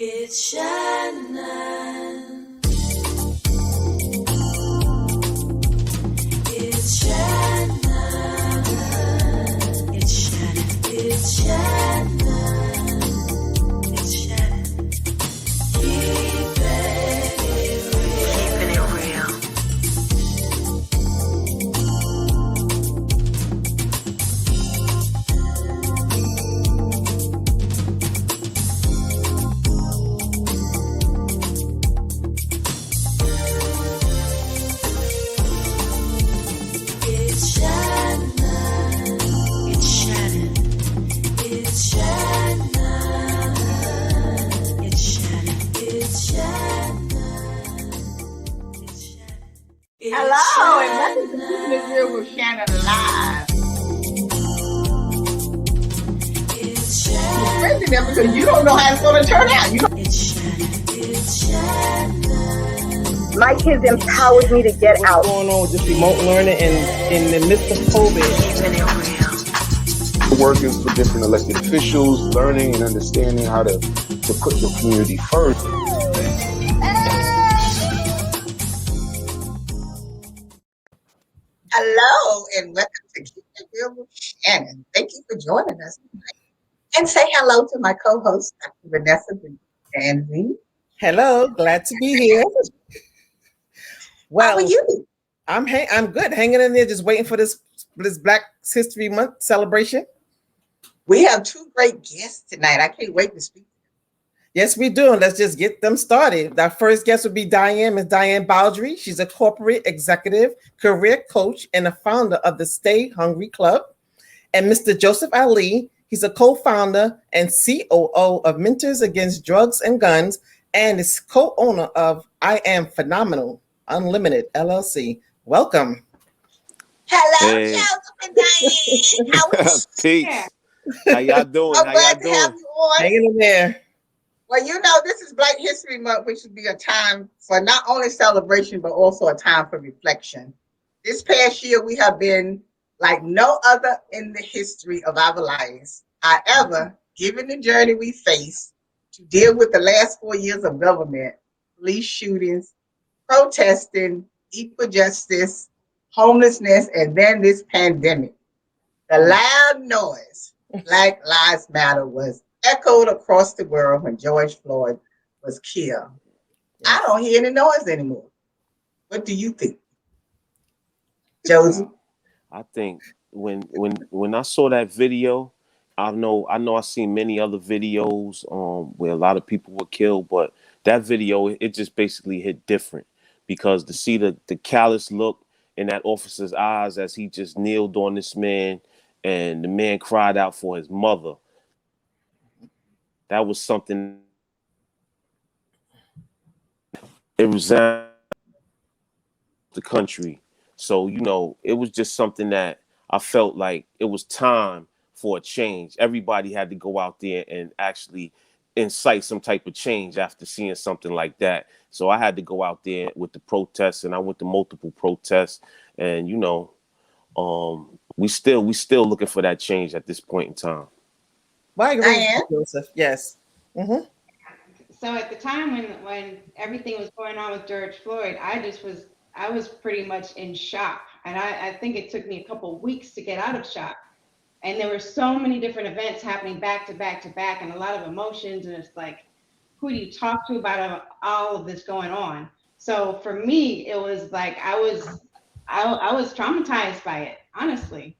It's Shannon. It's Shannon. It's Shannon. It's Shannon. It's Shannon. Keeping it real. It's Shannon. It's Shannon. It's Shannon. It's Shannon. It's Shannon. It's Shannon. Hello, and welcome to Keeping It Real with Shannon Live. It's It's Shannon. crazy there because you don't know how it's going to turn out. It's Shannon. It's Shannon. My kids empowered me to get out. What's going on with this remote learning and in the midst of COVID? Keeping it real. Working for different elected officials, learning and understanding how to put your community first. Hello, and welcome to Keeping It Real with Shannon. Thank you for joining us tonight. And say hello to my co-host, Dr. Vanessa Danzy. Hello, glad to be here. How Well, are you? I'm good, hanging in there, just waiting for this Black History Month celebration. We have two great guests tonight. I can't wait to speak. Yes, we do. And let's just get them started. Our first guest would be Ms. Diane Baldry. She's a corporate executive, career coach, and a founder of the Stay Hungry Club. And Mr. Joseph Ali, he's a co-founder and COO of Mentors Against Drugs and Guns, and is co-owner of I Am Phenomenal Unlimited LLC. Welcome. Hello, Hey. Joseph and Diane. How are you? Peace. How y'all doing? I'm How y'all glad to have doing? you on. Hanging in there. Well, you know, this is Black History Month, which would be a time for not only celebration, but also a time for reflection. This past year, we have been like no other in the history of our lives. However, given the journey we face to deal with the last 4 years of government, police shootings, protesting, equal justice, homelessness, and then this pandemic, the loud noise, Black Lives Matter, was echoed across the world when George Floyd was killed. I don't hear any noise anymore. What do you think, Josie? I think when I saw that video, I know I seen many other videos where a lot of people were killed, but that video it just basically hit different because to see the callous look in that officer's eyes as he just kneeled on this man and the man cried out for his mother. That was something. It resounded the country. So, it was just something that I felt like it was time for a change. Everybody had to go out there and actually incite some type of change after seeing something like that. So I had to go out there with the protests, and I went to multiple protests, and we still looking for that change at this point in time. Well, I agree with Diane? you, Joseph. Yes. Mm-hmm. So at the time when everything was going on with George Floyd, I was pretty much in shock. And I think it took me a couple of weeks to get out of shock. And there were so many different events happening back to back to back and a lot of emotions. And it's like, who do you talk to about all of this going on? So for me, it was like I was traumatized by it, honestly.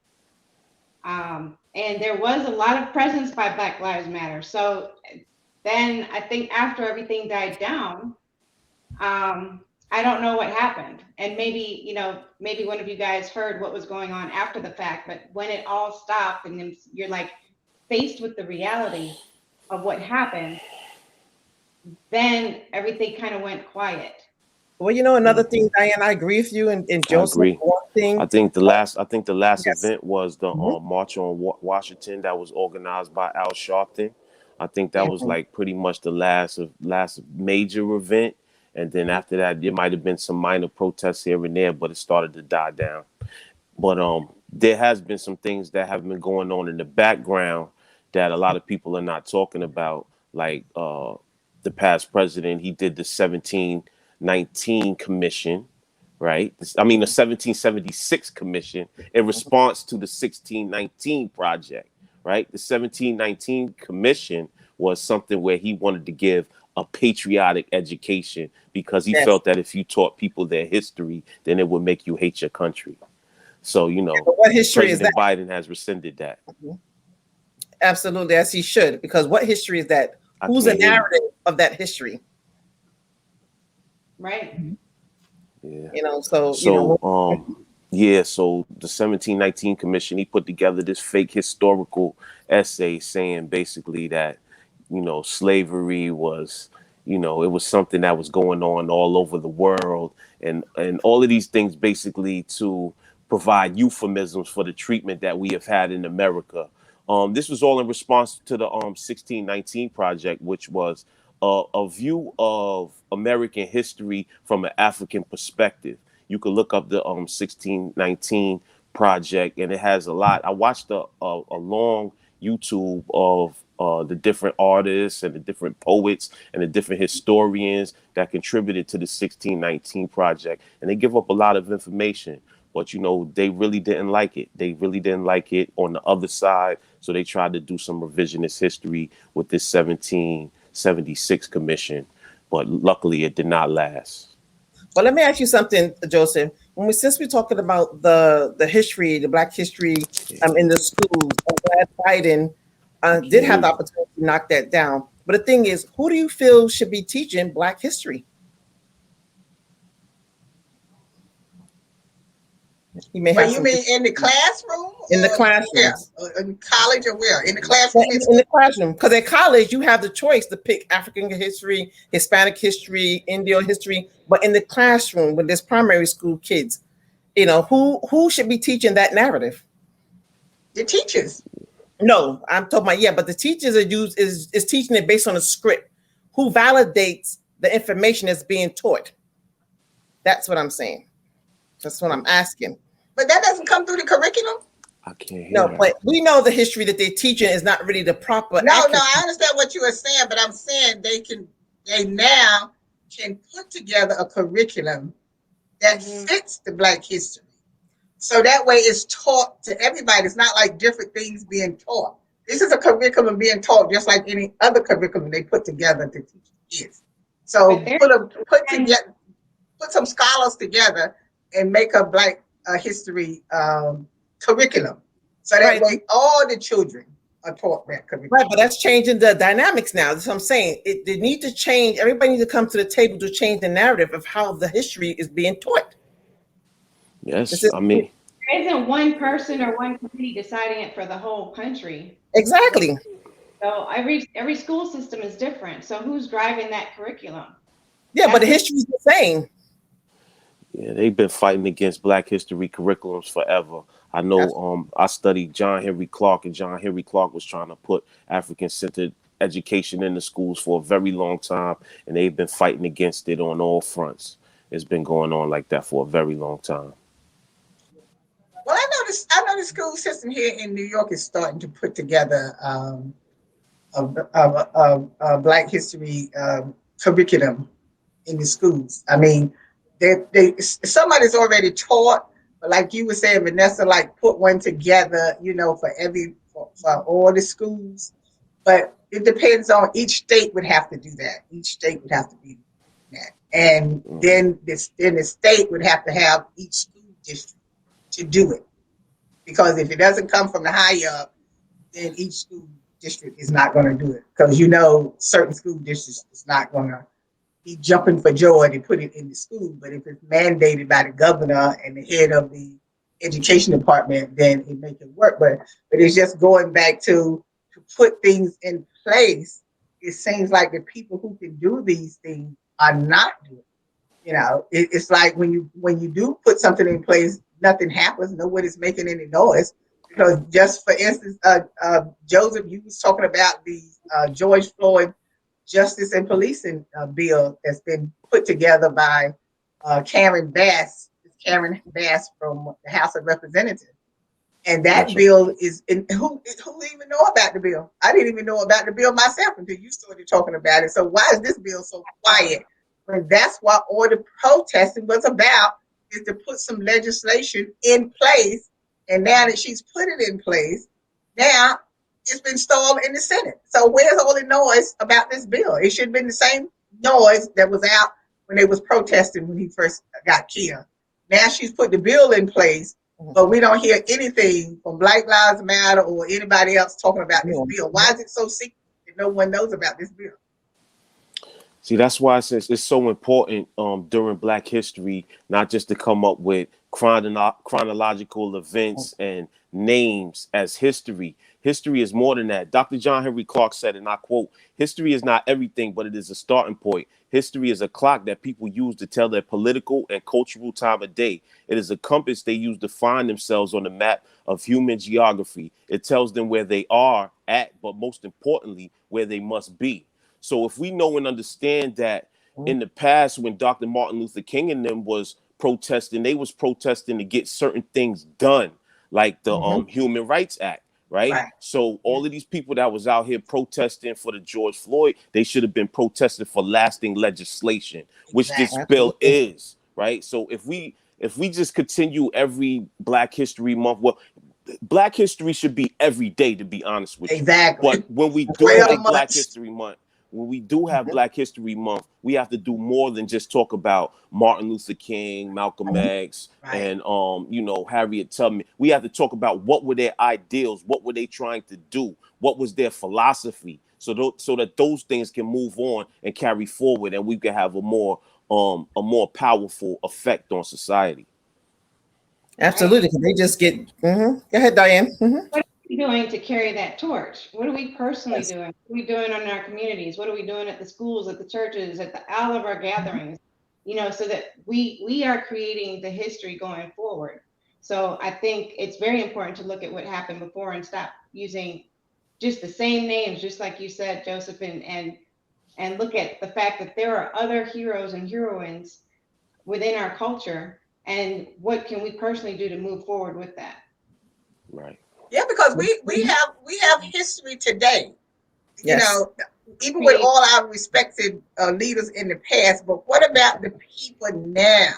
And there was a lot of presence by Black Lives Matter. So then I think after everything died down, I don't know what happened. And maybe one of you guys heard what was going on after the fact, but when it all stopped and then you're like faced with the reality of what happened, then everything kind of went quiet. Well, another thing, Diane, I agree with you, and Joseph. agree. One thing, I think the last Yes. event was the March on Washington that was organized by Al Sharpton. I think that was like pretty much the last major event, and then after that, there might have been some minor protests here and there, but it started to die down. But there has been some things that have been going on in the background that a lot of people are not talking about, like the past president, he did the 1719 commission, right? I mean, the 1776 commission in response to the 1619 project, right? The 1719 commission was something where he wanted to give a patriotic education because he Yes. felt that if you taught people their history, then it would make you hate your country. So, you know, But what history is President that? Biden has rescinded that. Absolutely, as he should, because what history is that? I Who's the can't hear you. narrative of that history? Right. Yeah. You know, so So the 1719 commission, he put together this fake historical essay saying basically that, you know, slavery was, you know, it was something that was going on all over the world, and all of these things basically to provide euphemisms for the treatment that we have had in America. This was all in response to the 1619 project, which was a view of American history from an African perspective. You could look up the 1619 project, and it has a lot. I watched a long YouTube of the different artists and the different poets and the different historians that contributed to the 1619 project, and they give up a lot of information. But, you know, they really didn't like it. They really didn't like it on the other side. So they tried to do some revisionist history with this 1776 commission. But luckily, it did not last. Well, let me ask you something, Joseph. Since we're talking about the history, the Black history in the schools, I'm glad Biden did have the opportunity to knock that down. But the thing is, who do you feel should be teaching Black history? You may Well, have you some- mean in the classroom? In the Or classrooms. where? In college or where? In the classroom? in the classroom, because at college you have the choice to pick African history, Hispanic history, Indian history, but in the classroom with this primary school kids, you know, who should be teaching that narrative? The teachers. No, I'm talking about, but the teachers is teaching it based on a script. Who validates the information that's being taught? That's what I'm saying. That's what I'm asking. But that doesn't come through the curriculum? I can't hear No, that. but we know the history that they're teaching is not really the proper. No, accurate- I understand what you are saying, but I'm saying they now can put together a curriculum that fits the Black history. So that way it's taught to everybody. It's not like different things being taught. This is a curriculum being taught just like any other curriculum they put together to teach kids. So put some scholars together and make a Black history curriculum. So that way all the children are taught that curriculum. Right, but that's changing the dynamics now. That's what I'm saying. They need to change. Everybody needs to come to the table to change the narrative of how the history is being taught. Yes, I mean, There isn't one person or one committee deciding it for the whole country. Exactly. So every school system is different. So who's driving that curriculum? Yeah, but the history is the same. yeah, they've been fighting against Black history curriculums forever. I know I studied John Henry Clark, and John Henry Clark was trying to put African-centered education in the schools for a very long time, and they've been fighting against it on all fronts. It's been going on like that for a very long time. Well, I know the school system here in New York is starting to put together a Black history curriculum in the schools. I mean, somebody's already taught, but like you were saying, Vanessa, like put one together, you know, for all the schools. But it depends on each state would have to do that. Each state would have to do that, and then the state would have to have each school district to do it, because if it doesn't come from the high up, then each school district is not going to do it, because you know certain school districts is not going to be jumping for joy to put it in the school. But if it's mandated by the governor and the head of the education department, then it make it work. But it's just going back to put things in place. It seems like the people who can do these things are not doing it. You know, it's like when you do put something in place, nothing happens. Nobody's making any noise. Because just for instance, Joseph, you was talking about the George Floyd Justice and Policing bill that's been put together by Karen Bass from the House of Representatives. And that Gotcha. bill is, and who even know about the bill? I didn't even know about the bill myself until you started talking about it. So why is this bill so quiet? When that's what all the protesting was about, is to put some legislation in place. And now that she's put it in place, now it's been stalled in the Senate. So where's all the noise about this bill? It should have been the same noise that was out when they was protesting when he first got killed. Now she's put the bill in place, but we don't hear anything from Black Lives Matter or anybody else talking about this bill. Why is it so secret that no one knows about this bill? See, that's why it's so important during Black History, not just to come up with chronological events and names as history. History is more than that. Dr. John Henry Clark said, and I quote, "History is not everything, but it is a starting point. History is a clock that people use to tell their political and cultural time of day. It is a compass they use to find themselves on the map of human geography. It tells them where they are at, but most importantly, where they must be." So if we know and understand that in the past, when Dr. Martin Luther King and them was protesting, they was protesting to get certain things done, like the Human Rights Act, right? So all of these people that was out here protesting for the George Floyd, they should have been protesting for lasting legislation, which this bill is, right? So if we just continue every Black History Month, well, Black History should be every day, to be honest with you. Exactly. But when we do have Black History Month, when we do have Black History Month, we have to do more than just talk about Martin Luther King, Malcolm X, and Harriet Tubman. We have to talk about what were their ideals, what were they trying to do, what was their philosophy, so that those things can move on and carry forward, and we can have a more powerful effect on society. Absolutely. They just get. Go ahead, Diane. What are we doing to carry that torch? What are we personally doing? What are we doing in our communities? What are we doing at the schools, at the churches, at all of our gatherings? So that we are creating the history going forward. So I think it's very important to look at what happened before and stop using just the same names, just like you said, Joseph, and look at the fact that there are other heroes and heroines within our culture, and what can we personally do to move forward with that? Right. Yeah, because we have history today. Yes. Even with all our respected leaders in the past, but what about the people now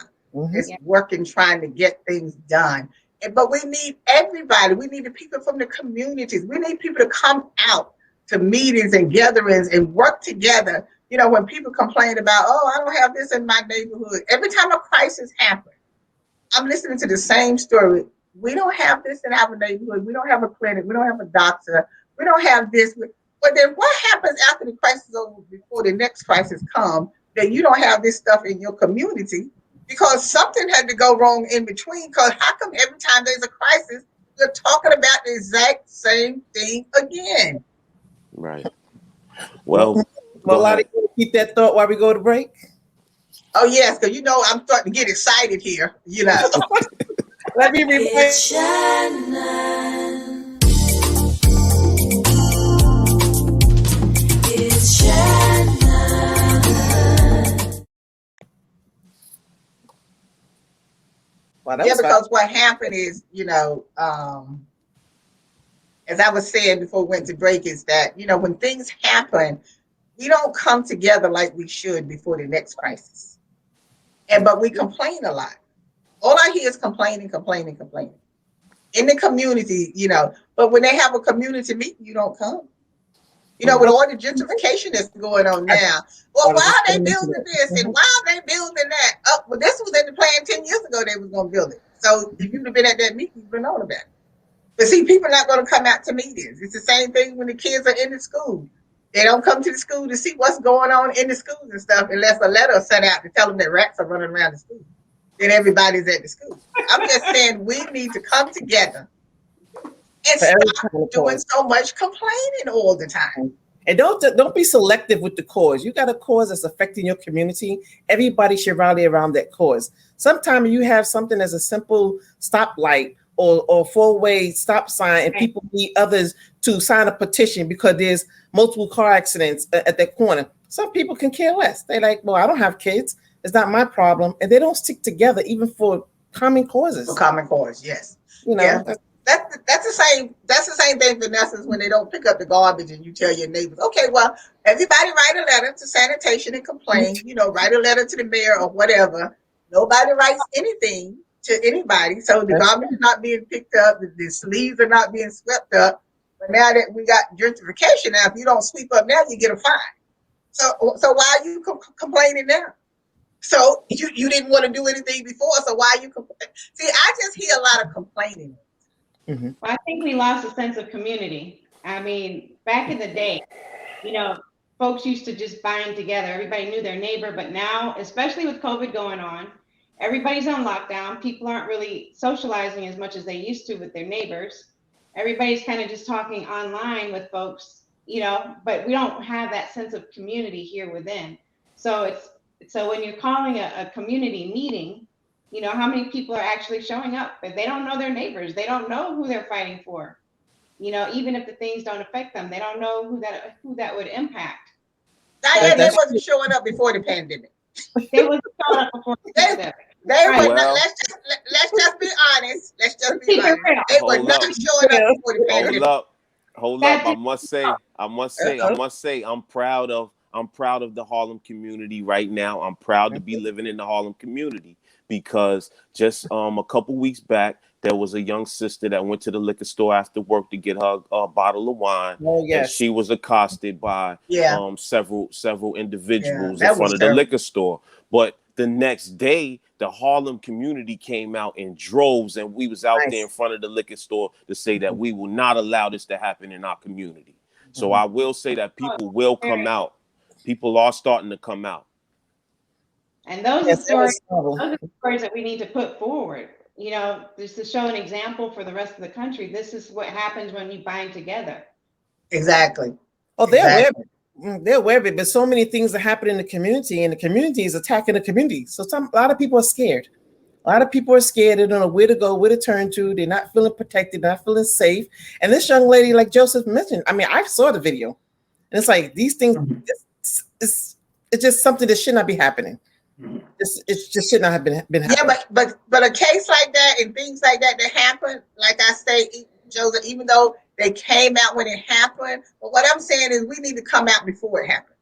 that's working, trying to get things done? But we need everybody. We need the people from the communities. We need people to come out to meetings and gatherings and work together. When people complain about, I don't have this in my neighborhood. Every time a crisis happens, I'm listening to the same story. We don't have this in our neighborhood. We don't have a clinic. We don't have a doctor. We don't have this. But then what happens after the crisis is over, before the next crisis comes, that you don't have this stuff in your community? Because something had to go wrong in between. Because how come every time there's a crisis, you're talking about the exact same thing again? Right. Well, Lottie, keep that thought while we go to break. Oh, yes, because I'm starting to get excited here. Let me remind It's Shannon. It's Shannon. Wow, because what happened is, as I was saying before we went to break, is that, when things happen, we don't come together like we should before the next crisis. But we complain a lot. All I hear is complaining in the community, but when they have a community meeting, you don't come. With all the gentrification that's going on now. Well, why are they building this and why are they building that? Well, this was in the plan 10 years ago they was going to build it. So if you'd have been at that meeting, you'd have known about it. But see, people are not going to come out to meetings. It's the same thing when the kids are in the school. They don't come to the school to see what's going on in the schools and stuff unless a letter is sent out to tell them that rats are running around the school. Then everybody's at the school. I'm just saying we need to come together and stop doing so much complaining all the time. And don't be selective with the cause. You got a cause that's affecting your community. Everybody should rally around that cause. Sometimes you have something as a simple stoplight or four-way stop sign, and people need others to sign a petition because there's multiple car accidents at that corner. Some people can care less. They're like, well, I don't have kids. It's not my problem. And they don't stick together even for common causes. For common cause, yes. That's the same. That's the same thing, Vanessa, when they don't pick up the garbage and you tell your neighbors, okay, well, everybody write a letter to sanitation and complain. Write a letter to the mayor or whatever. Nobody writes anything to anybody, so the garbage is not being picked up. The sleeves are not being swept up. But now that we got gentrification, now if you don't sweep up now, you get a fine. So why are you complaining now? So you didn't want to do anything before, so why are you complaining? See, I just hear a lot of complaining. Well, I think we lost a sense of community. I mean, back in the day, folks used to just bind together. Everybody knew their neighbor, but now, especially with COVID going on, everybody's on lockdown. People aren't really socializing as much as they used to with their neighbors. Everybody's kind of just talking online with folks, but we don't have that sense of community here within. So when you're calling a community meeting, how many people are actually showing up? If they don't know their neighbors, they don't know who they're fighting for. Even if the things don't affect them, they don't know who that would impact. Diane, they wasn't showing up before the pandemic. They wasn't showing up before the pandemic. They Right. were not, let's just be honest. Let's just be honest. They were not showing up before the pandemic. Hold up. I must say, I'm proud of the Harlem community right now. I'm proud to be living in the Harlem community because just a couple weeks back, there was a young sister that went to the liquor store after work to get her a bottle of wine. Oh, yes. And she was accosted by several individuals in front of the liquor store. But the next day, the Harlem community came out in droves, and we was out there in front of the liquor store to say that we will not allow this to happen in our community. So I will say that people will come out. People are starting to come out. And those are stories that we need to put forward. Just to show an example for the rest of the country. This is what happens when you bind together. Exactly. Oh, they're aware of it, but so many things are happening in the community, and the community is attacking the community. So a lot of people are scared. A lot of people are scared. They don't know where to go, where to turn to. They're not feeling protected, not feeling safe. And this young lady, like Joseph mentioned, I mean, I saw the video, and it's like these things. It's just something that should not be happening. It just should not have been happening. Yeah, but a case like that and things like that happen, like I say, Joseph, even though they came out when it happened, but what I'm saying is we need to come out before it happens.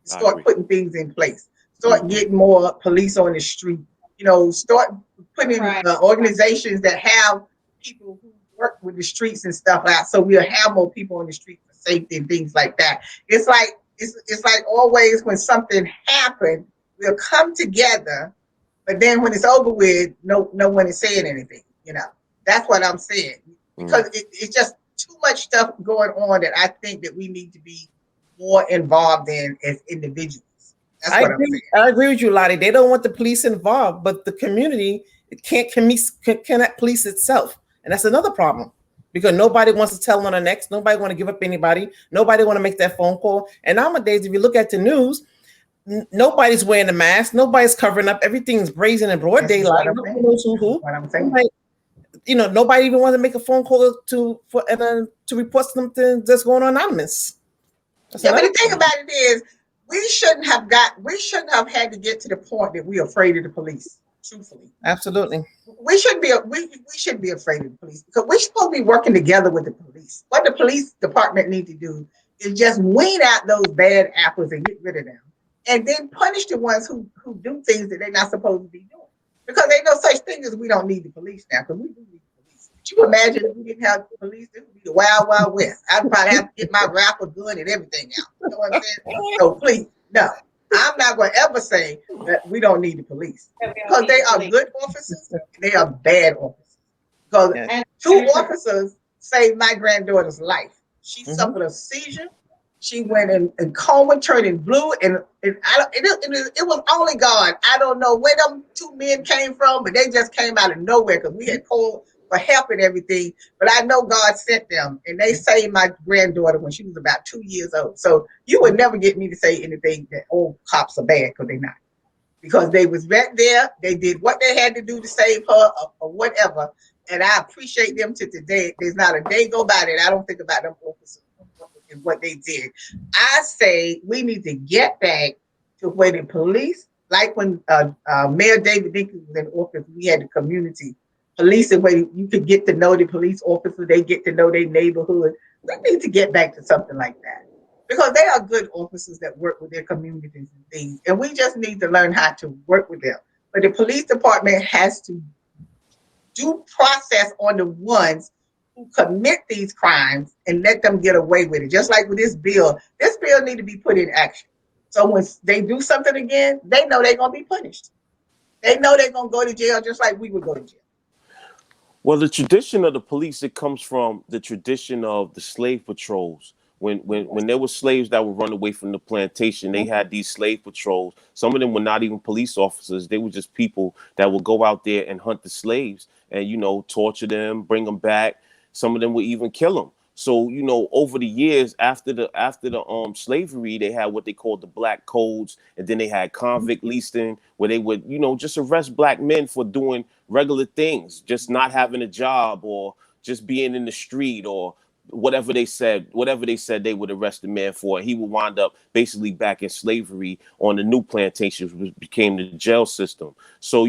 Start putting things in place. Start getting more police on the street. Start putting organizations that have people who work with the streets and stuff out, so we'll have more people on the street for safety and things like that. It's like always when something happened, we'll come together, but then when it's over with, no one is saying anything. That's what I'm saying, because it's just too much stuff going on that I think that we need to be more involved in as individuals. That's what I'm saying. I agree with you, Lottie. They don't want the police involved, but the community cannot police itself, and that's another problem. Because nobody wants to tell on the next, nobody want to give up anybody, nobody want to make that phone call. And nowadays, if you look at the news, nobody's wearing a mask, nobody's covering up, everything's brazen and broad daylight. Nobody knows who. What I'm saying. Nobody even wants to make a phone call to report something that's going on anonymous. But the thing about it is, we shouldn't have had to get to the point that we're afraid of the police. Truthfully, absolutely, we shouldn't be afraid of the police, because we're supposed to be working together with the police. What the police department need to do is just weed out those bad apples and get rid of them, and then punish the ones who do things that they're not supposed to be doing. Because there's no such thing as we don't need the police now, because we do need the police. Could you imagine if we didn't have the police? It would be the wild, wild west. I'd probably have to get my rapper gun and everything out. You know what I'm saying? So please, no. I'm not going to ever say that we don't need the police, because they are good officers. They are bad officers. Because 2 officers saved my granddaughter's life. She suffered a seizure. She went in coma, turning blue, and it was only God. I don't know where them 2 men came from, but they just came out of nowhere, because we had called for help and everything. But I know God sent them, and they saved my granddaughter when she was about 2 years old. So you would never get me to say anything that old cops are bad, because they're not. Because they was right there, they did what they had to do to save her or whatever. And I appreciate them to today. There's not a day go by that I don't think about them officers and what they did. I say we need to get back to where the police, like when Mayor David Dinkins was in office, we had the community policing where you could get to know the police officer, they get to know their neighborhood. We need to get back to something like that because they are good officers that work with their communities and things, and we just need to learn how to work with them. But the police department has to due process on the ones who commit these crimes and let them get away with it. Just like with this bill need to be put in action. So when they do something again, they know they're gonna be punished. They know they're gonna go to jail just like we would go to jail. Well, the tradition of the police, it comes from the tradition of the slave patrols. When there were slaves that would run away from the plantation, they had these slave patrols. Some of them were not even police officers. They were just people that would go out there and hunt the slaves and, torture them, bring them back. Some of them would even kill them. So, over the years after the slavery, they had what they called the black codes, and then they had convict leasing, where they would, just arrest black men for doing regular things, just not having a job or just being in the street or whatever they said they would arrest the man for. He would wind up basically back in slavery on the new plantations, which became the jail system. So,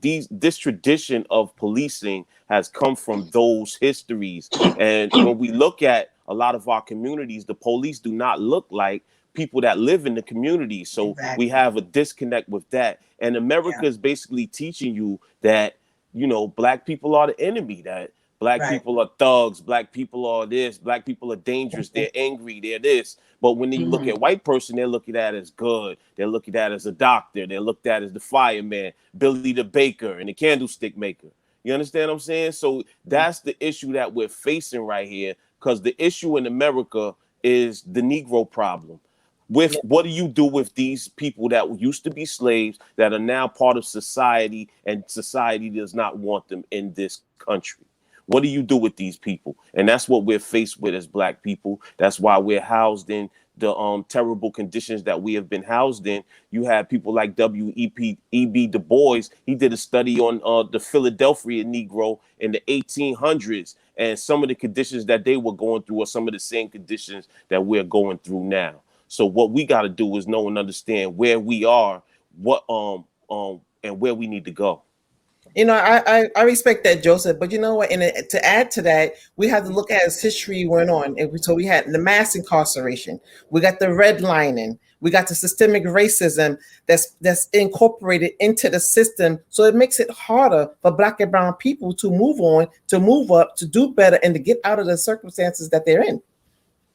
this tradition of policing has come from those histories. And when we look at a lot of our communities, the police do not look like people that live in the community. So Exactly. we have a disconnect with that. And America is basically teaching you that, black people are the enemy, that black people are thugs, black people are this, black people are dangerous, they're angry, they're this. But when you look at white person, they're looking at as good. They're looking at as a doctor. They're looked at as the fireman, Billy the baker, and the candlestick maker. You understand what I'm saying? So that's the issue that we're facing right here, because the issue in America is the Negro problem. What do you do with these people that used to be slaves that are now part of society, and society does not want them in this country? What do you do with these people? And that's what we're faced with as black people. That's why we're housed in the terrible conditions that we have been housed in. You have people like W.E.B. Du Bois. He did a study on the Philadelphia Negro in the 1800s, and some of the conditions that they were going through are some of the same conditions that we're going through now. So what we got to do is know and understand where we are, and where we need to go. I respect that, Joseph, but you know what? And to add to that, we have to look at as history went on. So we had the mass incarceration, we got the redlining, we got the systemic racism that's incorporated into the system. So it makes it harder for black and brown people to move on, to move up, to do better, and to get out of the circumstances that they're in.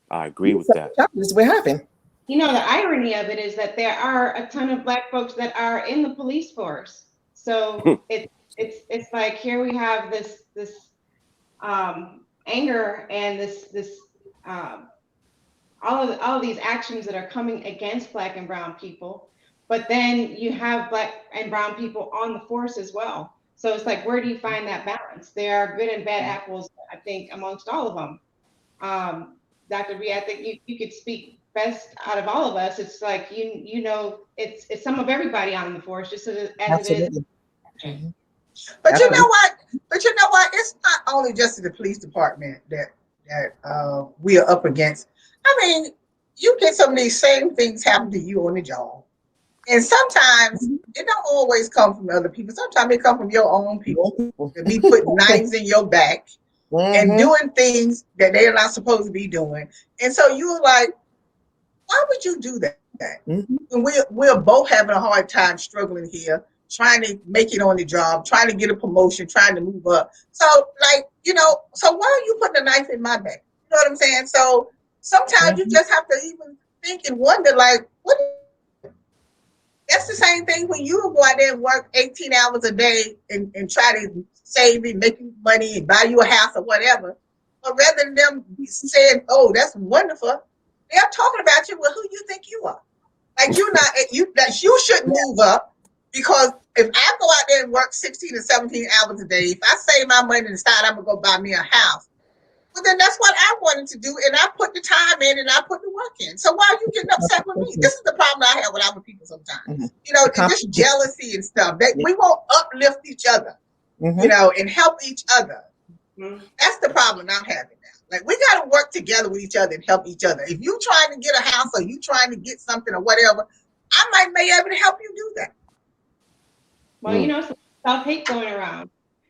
I agree with that. Challenges we're having. The irony of it is that there are a ton of black folks that are in the police force. So it's like here we have this anger and this all of these actions that are coming against black and brown people, but then you have black and brown people on the force as well. So it's like, where do you find that balance? There are good and bad apples, I think, amongst all of them. Dr. B, I think you could speak best out of all of us. It's like it's some of everybody on the force, just as it is. Mm-hmm. But you know what? It's not only just the police department that we are up against. I mean, you get some of these same things happen to you on the job. And sometimes it don't always come from other people. Sometimes it come from your own people that be putting knives in your back and doing things that they're not supposed to be doing. And so you're like, why would you do that? And we're both having a hard time struggling here, trying to make it on the job, trying to get a promotion, trying to move up. So so why are you putting a knife in my back? You know what I'm saying? So sometimes you just have to even think and wonder, like, what? That's the same thing when you go out there and work 18 hours a day and try to save and make you money and buy you a house or whatever. But rather than them saying, oh, that's wonderful, they're talking about you. Well, who you think you are? Like you shouldn't move up, because if I go out there and work 16 or 17 hours a day, if I save my money and decide I'm gonna go buy me a house, well, then that's what I wanted to do, and I put the time in and I put the work in. So why are you getting upset with me? This is the problem I have with our people sometimes. Just jealousy and stuff. We won't uplift each other, and help each other. That's the problem I'm having now. Like, we got to work together with each other and help each other. If you trying to get a house or you trying to get something or whatever, I might be able to help you do that. Well, some self-hate going around.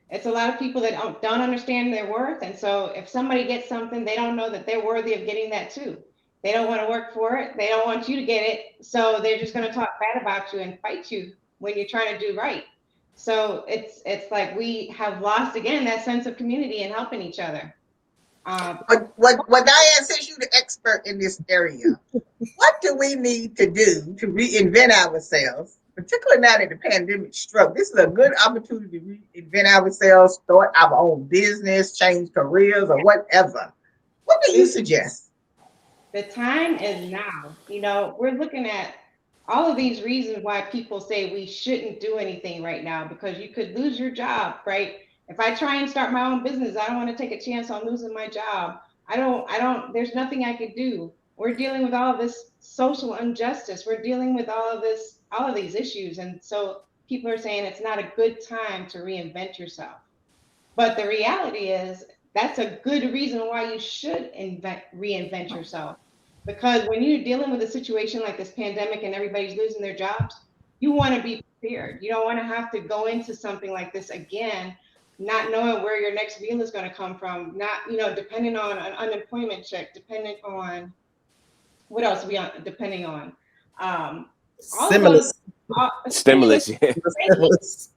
It's a lot of people that don't understand their worth. And so if somebody gets something, they don't know that they're worthy of getting that too. They don't want to work for it. They don't want you to get it. So they're just going to talk bad about you and fight you when you're trying to do right. So it's like we have lost again that sense of community and helping each other. What Diane, since you're the expert in this area, what do we need to do to reinvent ourselves, particularly now that the pandemic struck? This is a good opportunity to reinvent ourselves, start our own business, change careers, or whatever. What do you suggest? The time is now. You know, we're looking at all of these reasons why people say we shouldn't do anything right now, because you could lose your job, right? If I try and start my own business, I don't want to take a chance on losing my job. There's nothing I could do. We're dealing with all of this social injustice. We're dealing with all of these issues. And so people are saying it's not a good time to reinvent yourself. But the reality is that's a good reason why you should reinvent yourself. Because when you're dealing with a situation like this pandemic and everybody's losing their jobs, you want to be prepared. You don't want to have to go into something like this again, not knowing where your next meal is going to come from, not, depending on an unemployment check, depending on what else depending on. Stimulus. Stimulus, yeah. Stimulus.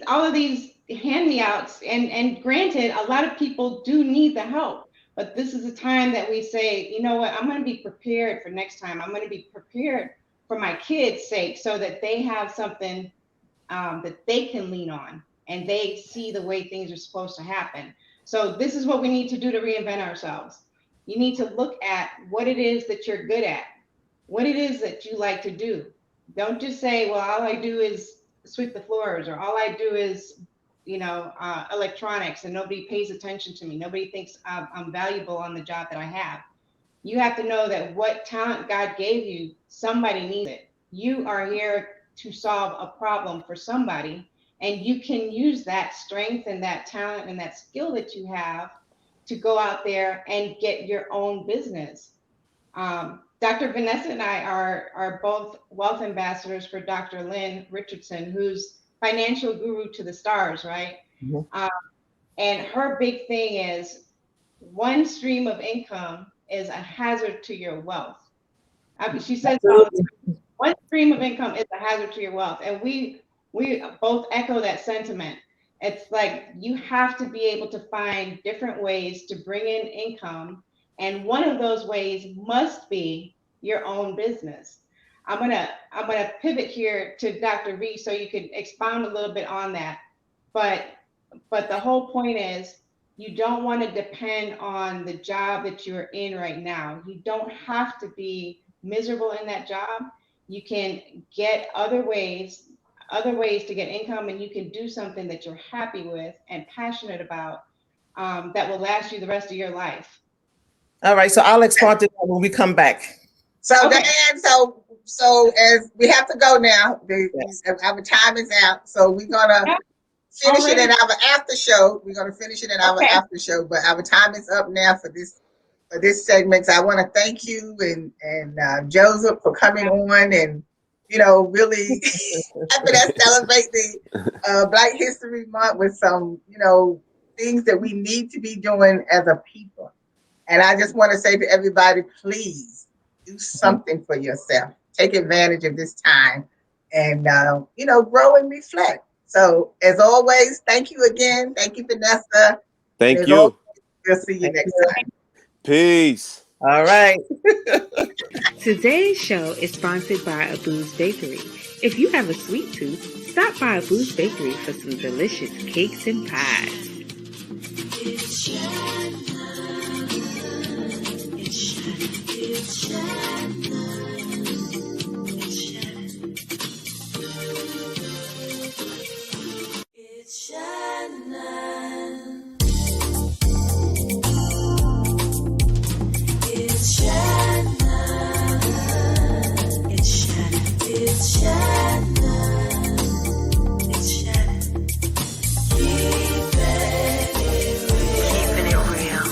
All of these hand-me-outs, and granted, a lot of people do need the help, but this is a time that we say, you know what, I'm going to be prepared for next time. I'm going to be prepared for my kids' sake, so that they have something that they can lean on, and they see the way things are supposed to happen. So this is what we need to do to reinvent ourselves. You need to look at what it is that you're good at, what it is that you like to do. Don't just say, well, all I do is sweep the floors, or all I do is, electronics, and nobody pays attention to me. Nobody thinks I'm valuable on the job that I have. You have to know that what talent God gave you, somebody needs it. You are here to solve a problem for somebody, and you can use that strength and that talent and that skill that you have to go out there and get your own business. Dr. Vanessa and I are both wealth ambassadors for Dr. Lynn Richardson, who's financial guru to the stars, right? Mm-hmm. And her big thing is one stream of income is a hazard to your wealth. She says one stream of income is a hazard to your wealth. And we both echo that sentiment. It's like you have to be able to find different ways to bring in income. And one of those ways must be your own business. I'm gonna pivot here to Dr. V so you could expound a little bit on that. But the whole point is you don't want to depend on the job that you're in right now. You don't have to be miserable in that job. You can get other ways to get income, and you can do something that you're happy with and passionate about, that will last you the rest of your life. All right, so I'll expand to that when we come back. So Okay. Diane, so as we have to go now, our time is out. So we're gonna finish it in our after show. We're gonna finish it in our after show, but our time is up now for this segment. So I want to thank you and Joseph for coming on, and really helping us celebrate the Black History Month with some things that we need to be doing as a people. And I just want to say to everybody, please do something for yourself. Take advantage of this time and, grow and reflect. So as always, thank you again. Thank you, Vanessa. Thank you. We'll see you next time. Peace. All right. Today's show is sponsored by Abu's Bakery. If you have a sweet tooth, stop by Abu's Bakery for some delicious cakes and pies. It's shining. It's shining. It's shining. It's shining. It's shining. It's shining. It's shining. It's shining. It's shining. Keeping it real.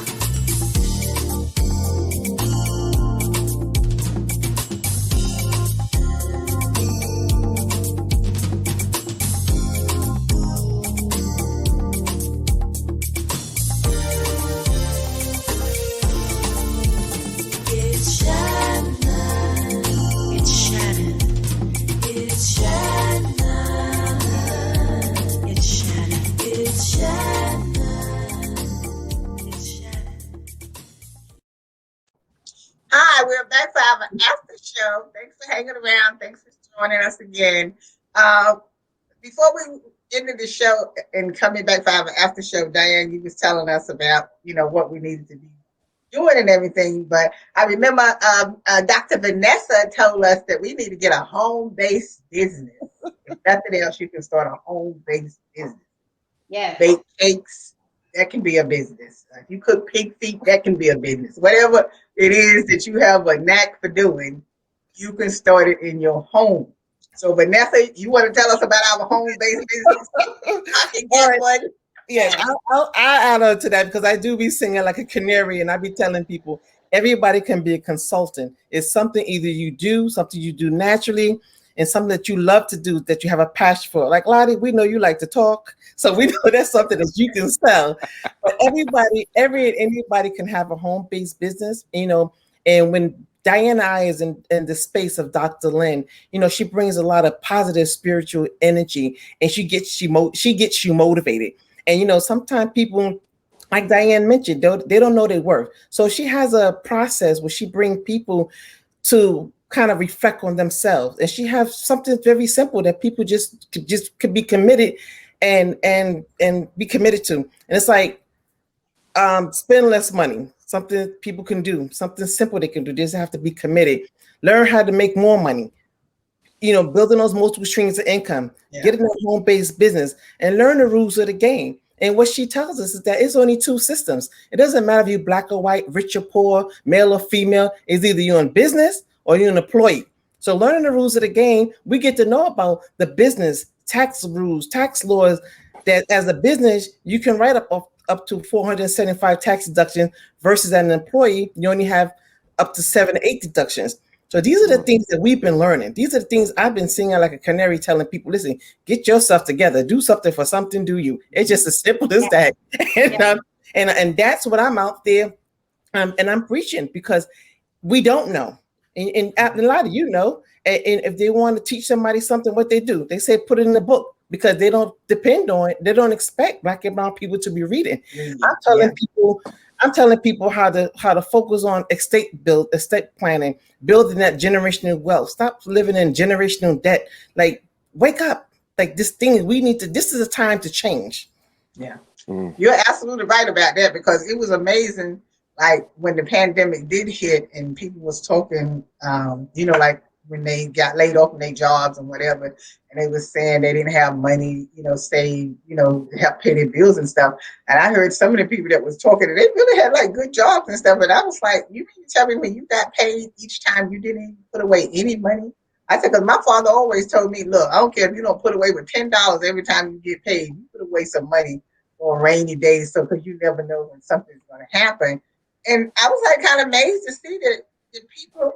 show. Thanks for hanging around. Thanks for joining us again. Before we ended the show and coming back for our after show, Diane, you was telling us about, what we needed to be doing and everything. But I remember Dr. Vanessa told us that we need to get a home-based business. If nothing else, you can start a home-based business. Yes. Bake cakes, that can be a business. If you cook pig feet, that can be a business. Whatever it is that you have a knack for doing, you can start it in your home. So Vanessa, you want to tell us about our home-based business? I can get one. Yeah, I'll add on to that because I do be singing like a canary, and I be telling people everybody can be a consultant. It's something either you do, something you do naturally, and something that you love to do, that you have a passion for. Like Lottie, we know you like to talk, so we know that's something that you can sell. But anybody can have a home-based business, and when Diane and I is in the space of Dr. Lynn, she brings a lot of positive spiritual energy, and she gets you motivated. And sometimes people, like Diane mentioned, they don't know their worth. So she has a process where she brings people to kind of reflect on themselves, and she has something very simple that people just could be committed and be committed to. And it's like spend less money. Something people can do, something simple they can do. They just have to be committed. Learn how to make more money. Building those multiple streams of income, getting a home-based business, and learn the rules of the game. And what she tells us is that it's only two systems. It doesn't matter if you're black or white, rich or poor, male or female. It's either you're in business or you're an employee. So learning the rules of the game, we get to know about the business, tax rules, tax laws, that as a business, you can write up to 475 tax deductions versus as an employee, you only have up to 7 to 8 deductions. So these are the things that we've been learning. These are the things I've been singing like a canary, telling people, listen, get yourself together, do something for something, do you. It's just as simple as that. And that's what I'm out there. And I'm preaching because we don't know. And a lot of and if they want to teach somebody something, what they do, they say, put it in the book, because they don't depend on it. They don't expect Black and brown people to be reading. I'm telling people how to focus on estate planning, building that generational wealth. Stop living in generational debt. Like, wake up. Like, this is a time to change. Yeah. You're absolutely right about that, because it was amazing. Like when the pandemic did hit and people was talking, like when they got laid off from their jobs and whatever, and they was saying they didn't have money, save, to help pay their bills and stuff. And I heard some of the people that was talking, and they really had like good jobs and stuff. And I was like, you mean to tell me when you got paid each time you didn't even put away any money? I said, because my father always told me, look, I don't care if you don't put away with $10 every time you get paid, you put away some money for rainy days, so because you never know when something's going to happen. And I was like kind of amazed to see that the people,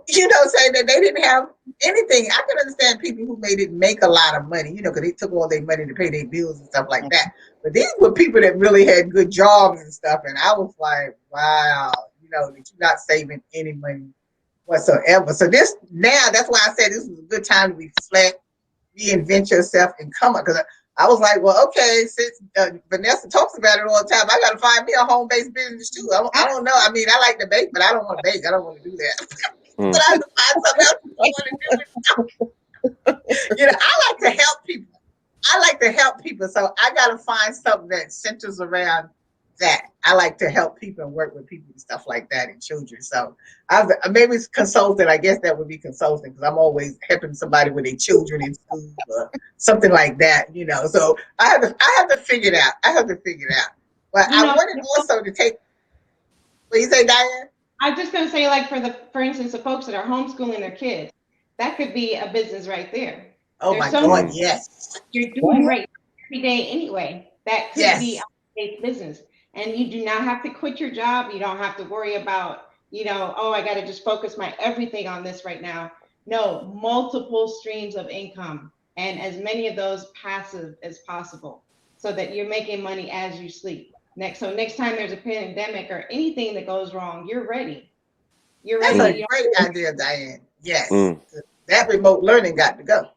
say that they didn't have anything. I can understand people who didn't make a lot of money, because they took all their money to pay their bills and stuff like that. But these were people that really had good jobs and stuff. And I was like, wow, that you're not saving any money whatsoever. So that's why I said this was a good time to reflect, reinvent yourself, and come up. Because I was like, well, okay, since Vanessa talks about it all the time, I got to find me a home-based business too. I don't know. I mean, I like to bake, but I don't want to bake. I don't want to do that. But I have to find something else I want to do. I like to help people. So I got to find something that centers around that. I like to help people and work with people and stuff like that, and children. So maybe it's consultant. I guess that would be consulting, because I'm always helping somebody with their children in school or something like that. So I have to figure it out. But I wanted also to take. What you say, Diane? I'm just going to say, like, for instance, the folks that are homeschooling their kids, that could be a business right there. Oh, my God, yes. You're doing great every day anyway. That could be a business. And you do not have to quit your job. You don't have to worry about, I got to just focus my everything on this right now. No, multiple streams of income, and as many of those passive as possible, so that you're making money as you sleep. Next time there's a pandemic or anything that goes wrong, you're ready. That's a great idea, Diane. Yes. That remote learning got to go.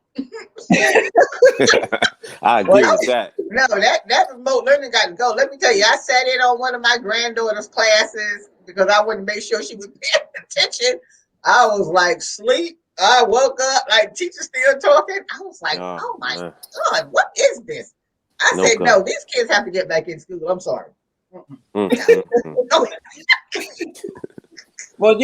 I agree with that. No, that remote learning got to go. Let me tell you, I sat in on one of my granddaughter's classes because I wanted to make sure she was paying attention. I was like, sleep. I woke up like teacher still talking. I was like, Oh, oh my man. God, what is this? I No said, go. no, these kids have to get back in school. I'm sorry. Mm, mm, mm. Go Well,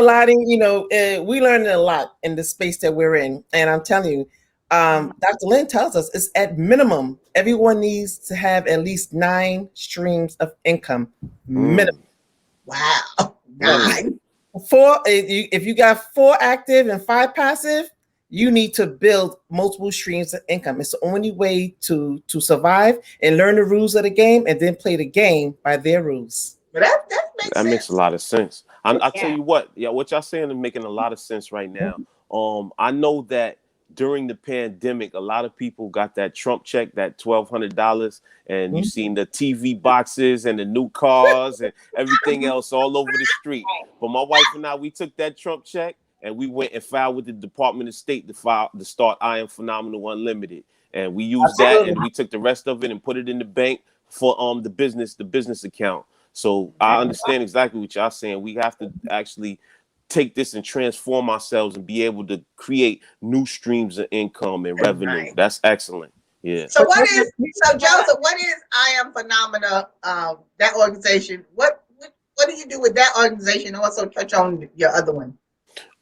Lottie, we learned a lot in the space that we're in. And I'm telling you, Dr. Lynn tells us it's at minimum, everyone needs to have at least 9 streams of income. Minimum. Wow. 9. 4, if you got 4 active and 5 passive, you need to build multiple streams of income. It's the only way to survive and learn the rules of the game and then play the game by their rules. But that makes That sense. makes a lot of sense. I tell Yeah. you what, what y'all saying is making a lot of sense right now. I know that during the pandemic, a lot of people got that Trump check, that $1,200, and you seen the TV boxes and the new cars and everything else all over the street. But my wife and I, we took that Trump check and we went and filed with the Department of State to start I Am Phenomenal Unlimited, and we used that and we took the rest of it and put it in the bank for the business account. So I understand exactly what y'all saying. We have to actually take this and transform ourselves and be able to create new streams of income and revenue. Right. That's excellent. Yeah. So Joseph, what is I Am Phenomena, that organization? What do you do with that organization? Also touch on your other one.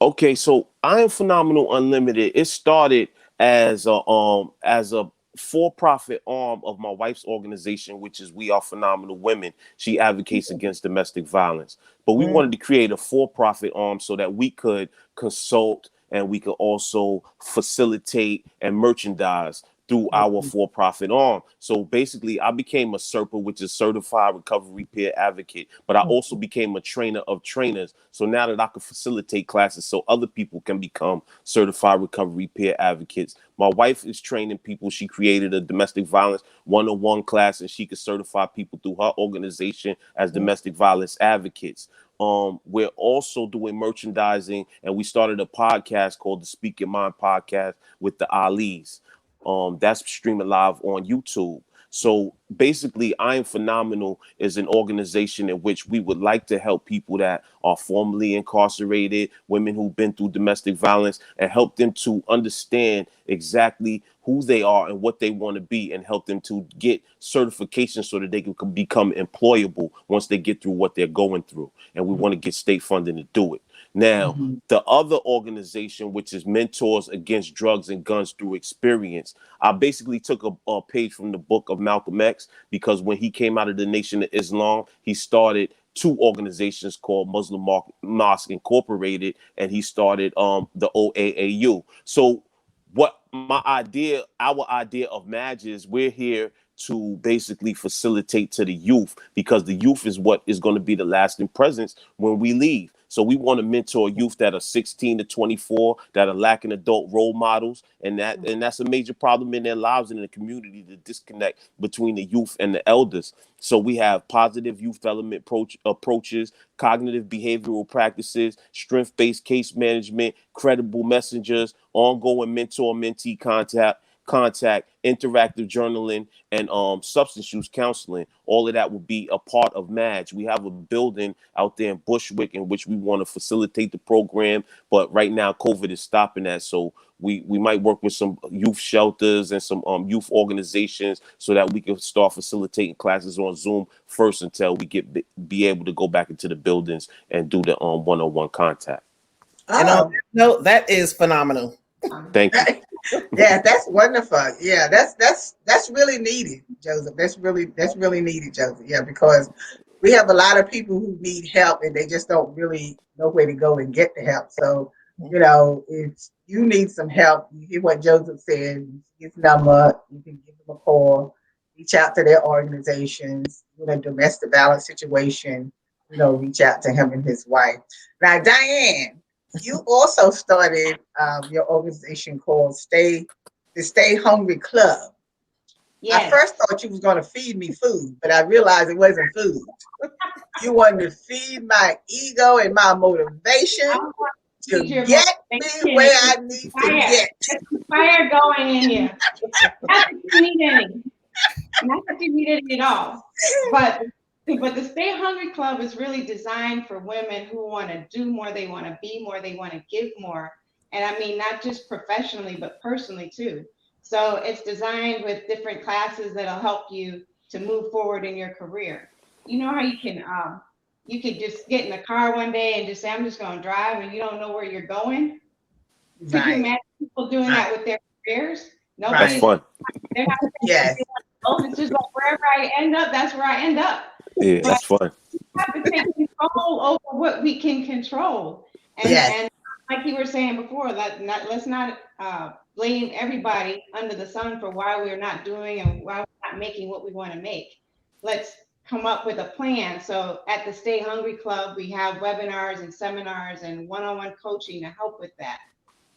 Okay, so I Am Phenomenal Unlimited, it started as a for-profit arm of my wife's organization, which is We Are Phenomenal Women. She advocates against domestic violence. But we wanted to create a for-profit arm so that we could consult and we could also facilitate and merchandise through our for-profit arm. So basically, I became a CERPA, which is Certified Recovery Peer Advocate, but I also became a trainer of trainers. So now that I can facilitate classes so other people can become Certified Recovery Peer Advocates. My wife is training people. She created a domestic violence 101 class, and she could certify people through her organization as domestic violence advocates. We're also doing merchandising, and we started a podcast called the Speak Your Mind Podcast with the Alis. That's streaming live on YouTube. So basically, I Am Phenomenal is an organization in which we would like to help people that are formerly incarcerated, women who've been through domestic violence, and help them to understand exactly who they are and what they want to be, and help them to get certification so that they can become employable once they get through what they're going through. And we want to get state funding to do it. Now, the other organization, which is Mentors Against Drugs and Guns Through Experience, I basically took a page from the book of Malcolm X, because when he came out of the Nation of Islam, he started 2 organizations called Muslim Mosque Incorporated, and he started the OAAU. So what our idea of MAJ is, we're here to basically facilitate to the youth, because the youth is what is going to be the lasting presence when we leave. So we want to mentor youth that are 16 to 24 that are lacking adult role models, and that's a major problem in their lives and in the community, the disconnect between the youth and the elders. So we have positive youth development approaches, cognitive behavioral practices, strength-based case management, credible messengers, ongoing mentor-mentee contact, interactive journaling, and substance use counseling. All of that will be a part of MAJ. We have a building out there in Bushwick in which we want to facilitate the program, but right now COVID is stopping that. So we might work with some youth shelters and some youth organizations so that we can start facilitating classes on Zoom first until we be able to go back into the buildings and do the one-on-one contact. Oh. No, that is phenomenal. Thank you. Yeah, that's wonderful. Yeah, that's really needed, Joseph. That's really needed, Joseph. Yeah, because we have a lot of people who need help and they just don't really know where to go and get the help. So, if you need some help, you hear what Joseph said, his number, you can give them a call, reach out to their organizations, domestic violence situation, reach out to him and his wife. Now, Diane, you also started your organization called the Stay Hungry Club. Yes. I first thought you was going to feed me food, but I realized it wasn't food. You wanted to feed my ego and my motivation to get me where I need to get. Fire going in here. Not that you need any. Not that you need any at all. But the Stay Hungry Club is really designed for women who want to do more, they want to be more, they want to give more. And I mean, not just professionally, but personally too. So it's designed with different classes that'll help you to move forward in your career. You know how you could just get in the car one day and just say, I'm just going to drive, and you don't know where you're going. Could you Right. imagine people doing that with their careers? Right. That's Nobody, fun. they're not saying Yes. they want to go. It's just like wherever I end up, that's where I end up. Yeah, that's fun. We have to take control over what we can control. And, Yes. and like you were saying before, let's not blame everybody under the sun for why we're not doing and why we're not making what we want to make. Let's come up with a plan. So at the Stay Hungry Club, we have webinars and seminars and one-on-one coaching to help with that.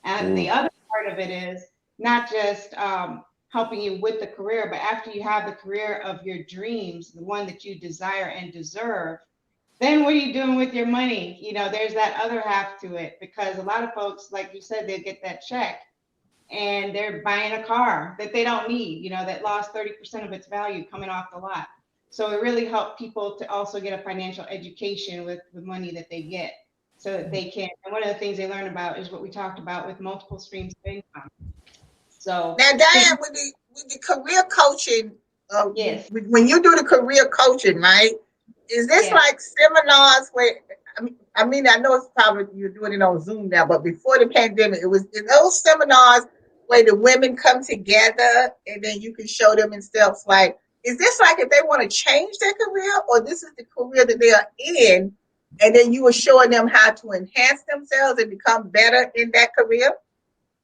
And the other part of it is not just helping you with the career, but after you have the career of your dreams, the one that you desire and deserve, then what are you doing with your money? You know, there's that other half to it, because a lot of folks, like you said, they get that check and they're buying a car that they don't need, you know, that lost 30% of its value coming off the lot. So it really helped people to also get a financial education with the money that they get, so that they can, and one of the things they learn about is what we talked about with multiple streams of income. So Now, Diane, with the career coaching, yes, when you do the career coaching, right? Is this Yeah. like seminars where? I mean, I know it's probably you're doing it on Zoom now, but before the pandemic, it was in those seminars where the women come together and then you can show them and stuff. Like, is this like if they want to change their career, or this is the career that they are in, and then you were showing them how to enhance themselves and become better in that career?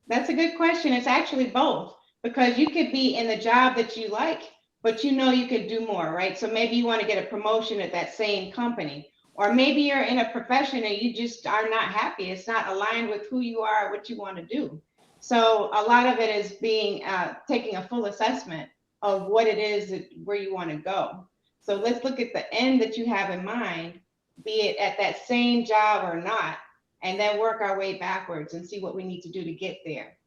that's a good question. It's actually both, because you could be in the job that you like, but you know you could do more, right? So maybe you want to get a promotion at that same company, or maybe you're in a profession and you just are not happy. It's not aligned with who you are, what you want to do. So a lot of it is being taking a full assessment of what it is where you want to go. So let's look at the end that you have in mind, be it at that same job or not, and then work our way backwards and see what we need to do to get there.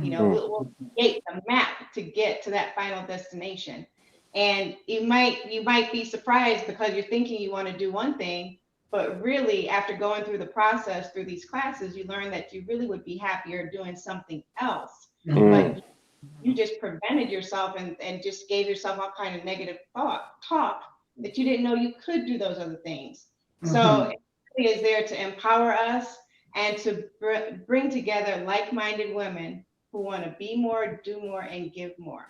You know, we'll create a map to get to that final destination. And you might be surprised, because you're thinking you want to do one thing, but really after going through the process through these classes, you learn that you really would be happier doing something else. But you just prevented yourself and just gave yourself all kind of negative talk that you didn't know you could do those other things. So it really is there to empower us and to bring together like-minded women who want to be more, do more, and give more.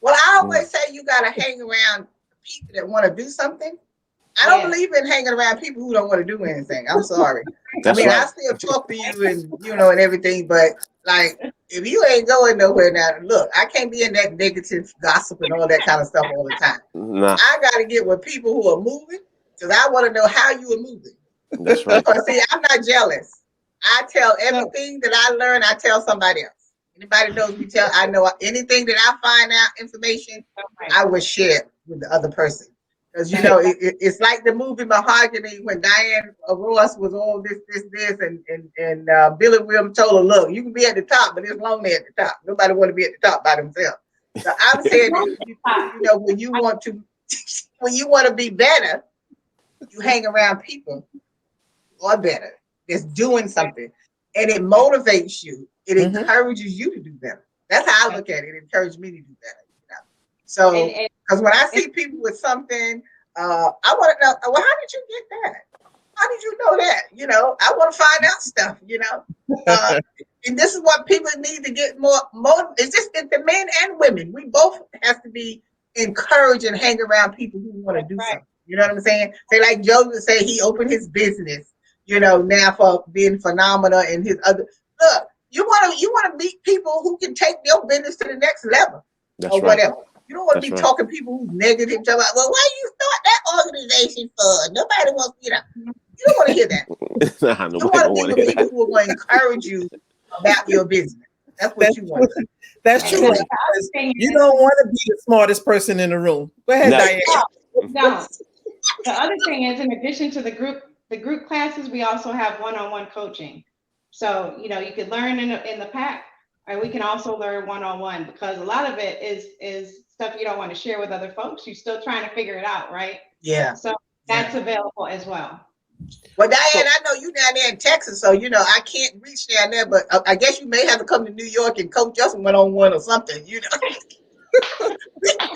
Well, I always say you got to hang around people that want to do something. I don't believe in hanging around people who don't want to do anything. I'm sorry. That's I mean, right. I still talk to you and, you know, and everything, but like, if you ain't going nowhere now, look, I can't be in that negative gossip and all that kind of stuff all the time. Nah, I got to get with people who are moving, because I want to know how you are moving. that's right. Because see, I'm not jealous. I tell everything that I learn, I tell somebody else. Anybody knows me, I know anything that I find out information, I will share with the other person. Because, you know, it's like the movie Mahogany, when Diane Ross was all this, and Billy Williams told her, look, you can be at the top, but it's lonely at the top. Nobody want to be at the top by themselves. So I'm saying that, you know, when you want to be better, you hang around people who are better, that's doing something, and it motivates you. It encourages you to do better. That's how I look at it. It encouraged me to do better. You know? So, because when I see people with something, I want to know, well, how did you get that? How did you know that? You know, I want to find out stuff, you know. And this is what people need to get more. It's just the men and women. We both have to be encouraged and hang around people who want to do something. You know what I'm saying? Say like Joe would say, he opened his business, you know, now for being phenomenal and his other. Look, you want to meet people who can take your business to the next level. That's or right. whatever. You don't want to be talking people who's negative. Talking about, well, why you start that organization for? Nobody wants, you know. You don't want to hear that. Nah, You want to be with people who are going to encourage you about your business. That's what you want. That's true. You don't want to be the smartest person in the room. Go ahead, Diane. No. The other thing is, in addition to the group classes, we also have one-on-one coaching. So, you know, you could learn in the pack, and we can also learn one-on-one, because a lot of it is stuff you don't want to share with other folks. You're still trying to figure it out, right? Yeah. So that's available as well. Well, Diane, I know you down there in Texas, so you know I can't reach down there, but I guess you may have to come to New York and coach us one-on-one or something, you know.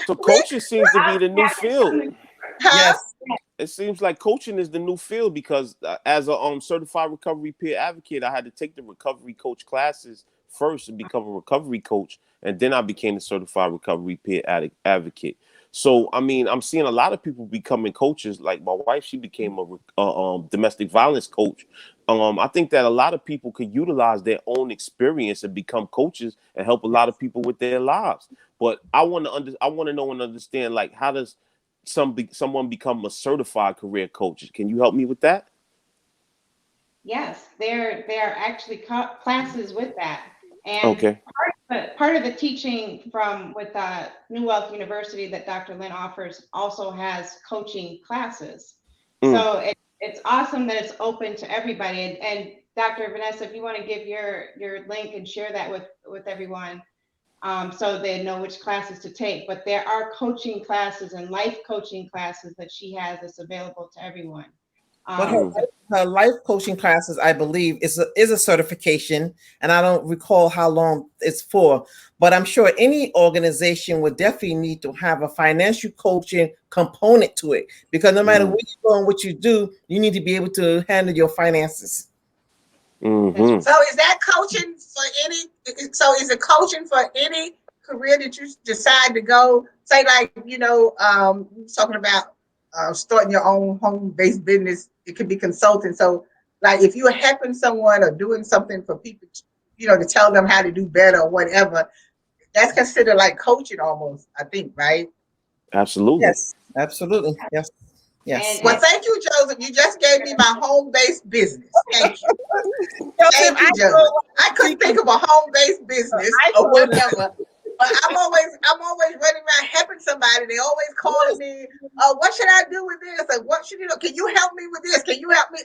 So coaching seems to be the new field. Huh? Yes. It seems like coaching is the new field because as a certified recovery peer advocate, I had to take the recovery coach classes first to become a recovery coach, and then I became a certified recovery peer advocate. So I mean, I'm seeing a lot of people becoming coaches. Like my wife, she became a domestic violence coach. I think that a lot of people could utilize their own experience and become coaches and help a lot of people with their lives. But I want to know and understand, like, how does someone become a certified career coach? Can you help me with that? Yes, there are actually classes with that. And Okay. part of the teaching from with New Wealth University that Dr. Lynn offers also has coaching classes. So it's awesome that it's open to everybody. And Dr. Vanessa, if you want to give your link and share that with everyone, so they know which classes to take. But there are coaching classes and life coaching classes that she has that's available to everyone. But her life coaching classes, I believe, is a certification, and I don't recall how long it's for. But I'm sure any organization would definitely need to have a financial coaching component to it, because no matter where you go and what you do, you need to be able to handle your finances. Mm-hmm. So is that coaching for any? So is it coaching for any career that you decide to go? Say, like, you know, talking about starting your own home-based business. It could be consulting. So, like, if you're helping someone or doing something for people, you know, to tell them how to do better or whatever, that's considered like coaching almost, I think, right? Absolutely. Yes, absolutely. Yes. Yes. Well, thank you, Joseph. You just gave me my home-based business. Thank you. Thank you, Joseph. I couldn't think of a home-based business or whatever. But I'm always running around helping somebody. They always calling me, what should I do with this? Or what should you do? Can you help me with this? Can you help me?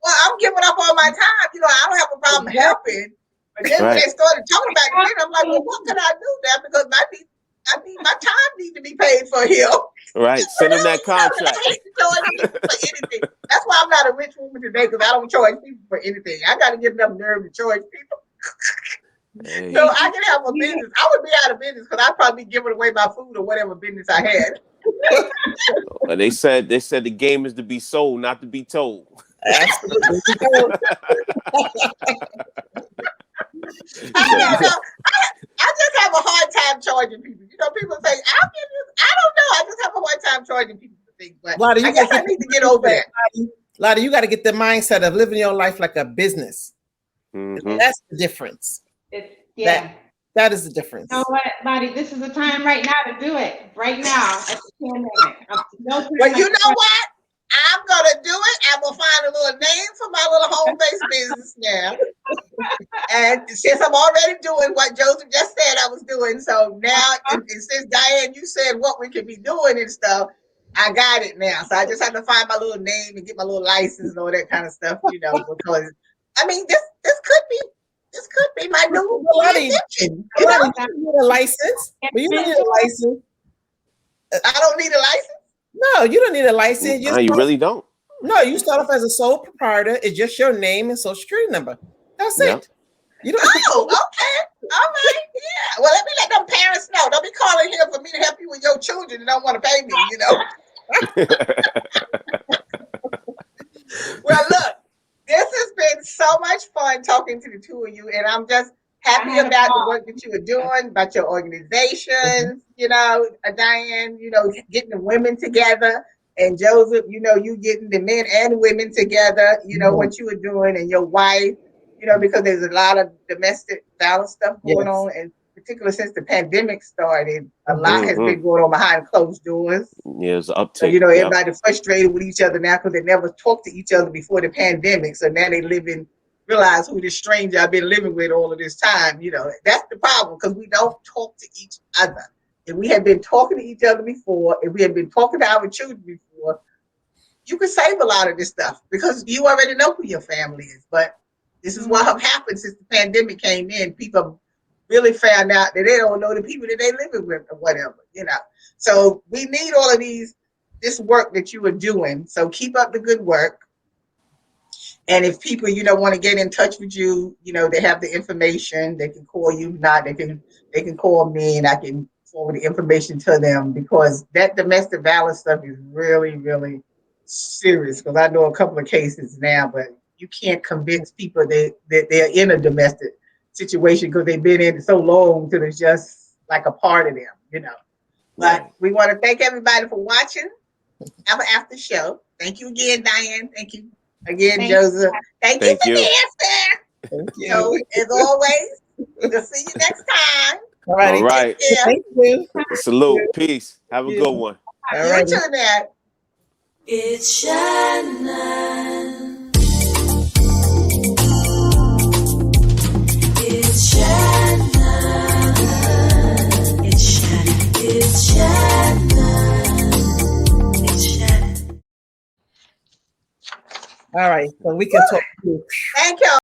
Well, I'm giving up all my time. You know, I don't have a problem helping. But then when they started talking about it, I'm like, well, what can I do now? Because my time needs to be paid for here. Right. Send them that contract. I hate to charge people for anything. That's why I'm not a rich woman today, because I don't charge people for anything. I got to get enough nerve to charge people. Hey. So I can have a business. I would be out of business because I'd probably be giving away my food or whatever business I had. They said the game is to be sold, not to be told. Absolutely. I just have a hard time charging people. You know, people say, I don't know. I just have a hard time charging people for things. But Lottie, I guess I need to get over that. Lottie, you got to get the mindset of living your life like a business. Mm-hmm. That's the difference. That is the difference. You know what, Lottie? This is the time right now to do it. Right now, at the pandemic. Well, you know what? I'm gonna do it. I'm gonna find a little name for my little home-based business now. And since I'm already doing what Joseph just said I was doing, so now, and since Diane, you said what we could be doing and stuff, I got it now. So I just have to find my little name and get my little license and all that kind of stuff, you know, because I mean, this could be my new invention. You know? You need a license, but you don't need a license. I don't need a license? No, you don't need a license. No, you really don't. No, you start off as a sole proprietor. It's just your name and social security number. That's it. You don't. Oh, okay. All right. Yeah. Well, let me let them parents know. Don't be calling here for me to help you with your children and don't want to pay me, you know. Well, look, this has been so much fun talking to the two of you, and I'm just happy about the work that you are doing, about your organizations, you know, Diane, you know, getting the women together, and Joseph, you know, you getting the men and women together, you know, what you are doing, and your wife, you know, because there's a lot of domestic violence stuff going on, and particularly since the pandemic started, a lot has been going on behind closed doors. Yeah, it's an uptick. So, you know, everybody's frustrated with each other now because they never talked to each other before the pandemic. So now they realize who this stranger I've been living with all of this time. You know, that's the problem, because we don't talk to each other. If we had been talking to each other before, if we had been talking to our children before, you could save a lot of this stuff because you already know who your family is. But this is what have happened since the pandemic came in. People really found out that they don't know the people that they living with or whatever, you know. So we need all of this work that you are doing. So keep up the good work. And if people, want to get in touch with you, they have the information. They can call you. Not they can call me, and I can forward the information to them, because that domestic violence stuff is really, really serious. Because I know a couple of cases now, but you can't convince people that they're in a domestic situation because they've been in it so long till it's just like a part of them. But Right. we want to thank everybody for watching. Have an after show. Thank you again, Diane. Thank you again, Thank Joseph. Thank you Thank for you. dancing. Thank So, as always, we'll see you next time. All righty. All right. Yeah. Thank you. Salute. Peace. Have a Yeah. good one. All You righty. too, Nat. It's Shannon. It's Shannon. It's Shannon. It's Shannon. It's Shannon. All right. So we can talk. Thank y'all.